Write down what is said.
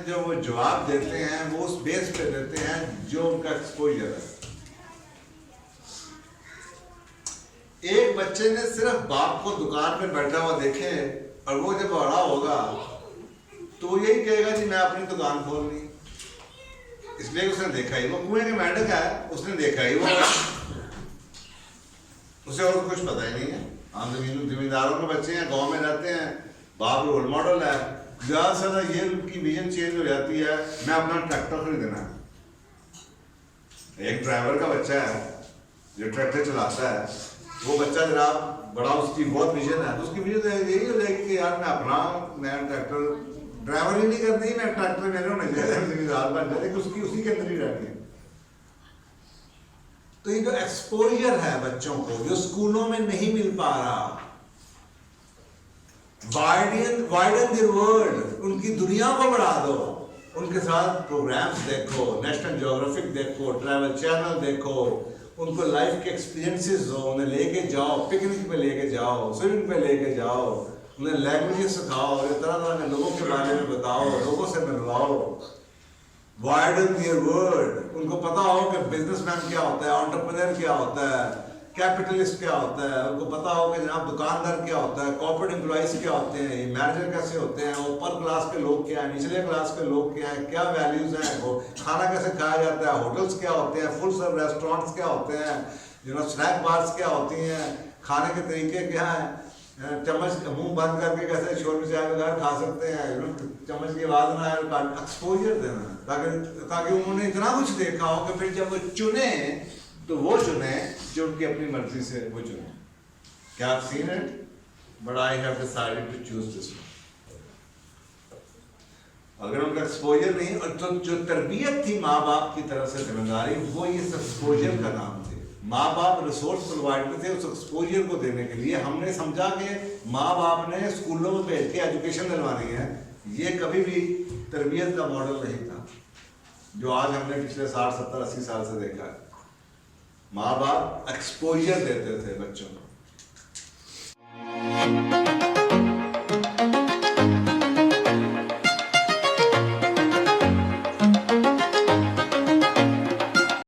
जो वो जवाब देते हैं वो उस बेस पे देते हैं जो उनका एक्सपोजर है। एक बच्चे ने सिर्फ बाप को दुकान पे बैठा हुआ देखे और वो जब बड़ा होगा तो वो यही कहेगा जी मैं अपनी दुकान खोलनी, इसलिए उसने देखा ही वो कुएं के मेंढक है, उसने देखा ही वो, उसे और कुछ पता ही नहीं है। हम जमींदारों के बच्चे हैं, गांव में रहते हैं, बाप रोल मॉडल है, ज्यादा से ज्यादा ये उनकी विजन चेंज हो जाती है मैं अपना ट्रैक्टर खरीदना है। एक ड्राइवर का बच्चा है जो ट्रैक्टर चलाता है, वो बच्चा जरा बड़ा उसकी बहुत विजन है तो उसकी विजन यही हो जाएगी कि यार मैं ट्रैक्टर ड्राइवर ही नहीं करनी, मैं ट्रैक्टर मेरे होने चाहिए, जिम्मेदार बन जाए, उसकी उसी के अंदर ही रहती है। तो ये जो एक्सपोजर है बच्चों को जो स्कूलों में नहीं मिल पा रहा, वाइडन द वर्ल्ड, उनकी दुनिया को बढ़ा दो, उनके साथ प्रोग्राम्स देखो, नेशनल ज्योग्राफिक देखो, ट्रैवल चैनल देखो, उनको लाइफ के एक्सपीरियंसेस दो, उन्हें लेके जाओ, पिकनिक पे लेके जाओ, स्विमिंग पे लेके जाओ, उन्हें लैंग्वेजेस सिखाओ, तरह तरह के लोगों के बारे में बताओ, लोगों से मिलवाओ, वाइडन देयर वर्ल्ड। उनको पता हो कि बिजनेसमैन क्या होता है, एंटरप्रेन्योर क्या होता है, कैपिटलिस्ट क्या होता है, उनको पता हो कि जनाब दुकानदार क्या होता है, कॉर्पोरेट एम्प्लॉइज क्या होते हैं, मैनेजर कैसे होते हैं, ऊपर क्लास के लोग क्या हैं, निचले क्लास के लोग क्या हैं, क्या वैल्यूज हैं, वो खाना कैसे खाया जाता है, होटल्स क्या होते हैं, फुल सर्व रेस्टोरेंट्स क्या होते हैं, स्नैक बार्स क्या होती हैं, खाने के तरीके क्या हैं, चम्मच मुंह बंद करके कैसे शोर में चाय वगैरह खा सकते हैं, चम्मच की आवाज ना आए, एक्सपोजर देना ताकि उन्होंने इतना कुछ देखा हो कि फिर जब वो चुने तो वो चुने जो उनकी अपनी मर्जी से वो चुने। क्या आप seen it? But I have decided to choose this one. अगर उनका एक्सपोजर नहीं, और जो तरबियत थी माँ बाप की तरफ से जिम्मेदारी, वो ये सब एक्सपोजर का नाम थे। माँ बाप रिसोर्स प्रोवाइडर थे उस एक्सपोजर को देने के लिए। हमने समझा कि माँ बाप ने स्कूलों में भेज के एजुकेशन दिलवानी है, ये कभी भी तरबियत का मॉडल नहीं था जो आज हमने पिछले 60, 70, 80 साल से देखा है। माँ बाप एक्सपोजर देते थे बच्चों को।